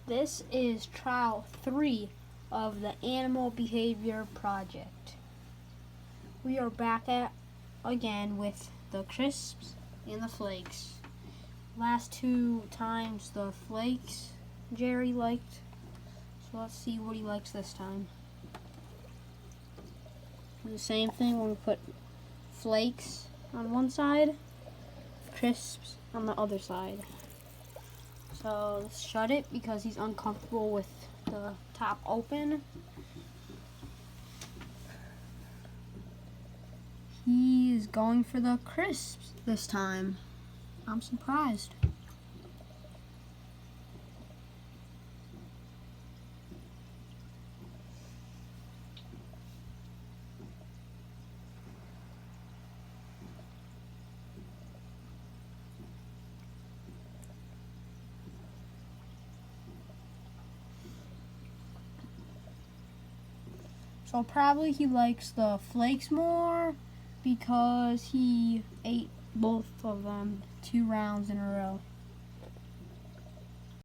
This is trial 3 of the Animal Behavior Project. We are back at again with the crisps and the flakes. Last 2 times the flakes Jerry liked, so let's see what he likes this time. Do the same thing, we're going to put flakes on one side, crisps on the other side. So let's shut it because he's uncomfortable with the top open. He is going for the crisps this time. I'm surprised. So probably he likes the flakes more because he ate both of them 2 rounds in a row.